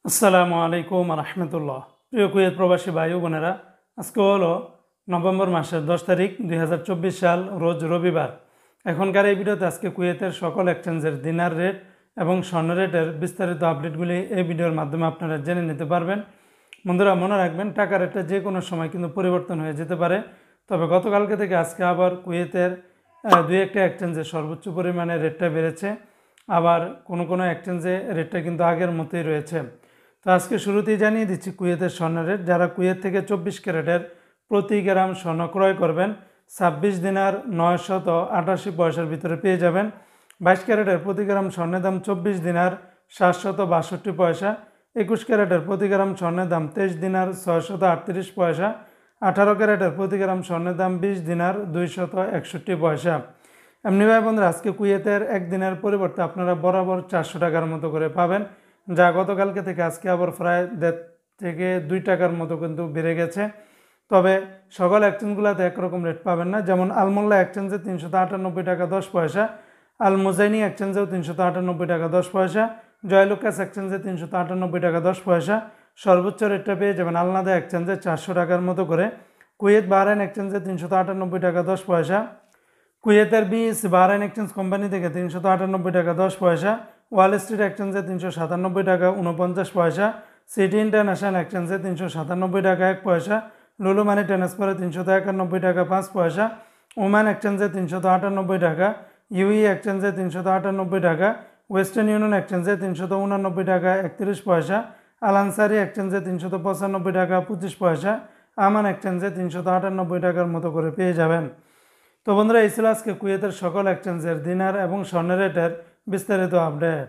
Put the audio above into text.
আসসালামু আলাইকুম রহমতুল্লাহ। প্রিয় কুয়েত প্রবাসী ভাই ও বোনেরা, আজকে হলো নভেম্বর মাসের 10 তারিখ 2024 সাল, রোজ রবিবার। এখনকার এই ভিডিওতে আজকে কুয়েতের সকল এক্সচেঞ্জের দিনার রেট এবং স্বর্ণ রেটের বিস্তারিত আপডেটগুলি এই ভিডিওর মাধ্যমে আপনারা জেনে নিতে পারবেন। বন্ধুরা, মনে রাখবেন টাকা রেটটা যে কোনো সময় কিন্তু পরিবর্তন হয়ে যেতে পারে। তবে গতকালকে থেকে আজকে আবার কুয়েতের দুই একটা এক্সচেঞ্জে সর্বোচ্চ পরিমাণে রেটটা বেড়েছে, আবার কোনো এক্সচেঞ্জে রেটটা কিন্তু আগের মতোই রয়েছে। তো আজকে শুরুতেই জানিয়ে দিচ্ছি কুয়েতের স্বর্ণ রেট। যারা কুয়েত থেকে 24 ক্যারেটের প্রতি গ্রাম স্বর্ণ ক্রয় করবেন 26 দিনার 988 পয়সার ভিতরে পেয়ে যাবেন। 22 ক্যারেটের প্রতি গ্রাম স্বর্ণের দাম 24 দিনার 762 পয়সা। 21 ক্যারেটের প্রতি গ্রাম স্বর্ণের দাম 23 দিনার 638 পয়সা। 18 ক্যারেটের প্রতি গ্রাম স্বর্ণের দাম 20 দিনার 261 পয়সা। এমনি ভাই বন্ধুরা, আজকে কুয়েতের একদিনের পরিবর্তে আপনারা বরাবর 400 টাকার মতো করে পাবেন, যা গতকালকে থেকে আজকে আবার প্রায় 1.5 থেকে 2 টাকার মতো কিন্তু বেড়ে গেছে। তবে সকল এক্সচেঞ্জগুলোতে একরকম রেট পাবেন না। যেমন আলমোল্লা এক্সচেঞ্জে 398 টাকা 10 পয়সা, আল মুজাইনি এক্সচেঞ্জেও 398 টাকা 10 পয়সা, জয়লুকাস এক্সচেঞ্জে 398 টাকা 10 পয়সা। সর্বোচ্চ রেটটা পেয়ে যাবেন আলনাদা এক্সচেঞ্জে 400 টাকার মতো করে। কুয়েত বাহরাইন এক্সচেঞ্জে 398 টাকা 10 পয়সা, কুয়েতের বিএস বাহরাইন এক্সচেঞ্জ কোম্পানি থেকে 398 টাকা 10 পয়সা, ওয়াল স্ট্রিট এক্সচেঞ্জে 397 টাকা 49 পয়সা, সিটি ইন্টারন্যাশনাল এক্সচেঞ্জে 397 টাকা 1 পয়সা, লুলু মানি ট্রান্সফারে 391 টাকা 5 পয়সা, ওমান এক্সচেঞ্জে 398 টাকা, ইউই এক্সচেঞ্জে 398 টাকা, ওয়েস্টার্ন ইউনিয়ন এক্সচেঞ্জে 389 টাকা 31 পয়সা, আল আনসারি এক্সচেঞ্জে 395 টাকা 25 পয়সা, আমান এক্সচেঞ্জে 398 টাকার মতো করে পেয়ে যাবেন। তো বন্ধুরা, এই ছিল আজকে কুয়েতের সকল এক্সচেঞ্জের দিনার এবং স্বর্ণ রেটের বিস্তারিত আপডেট।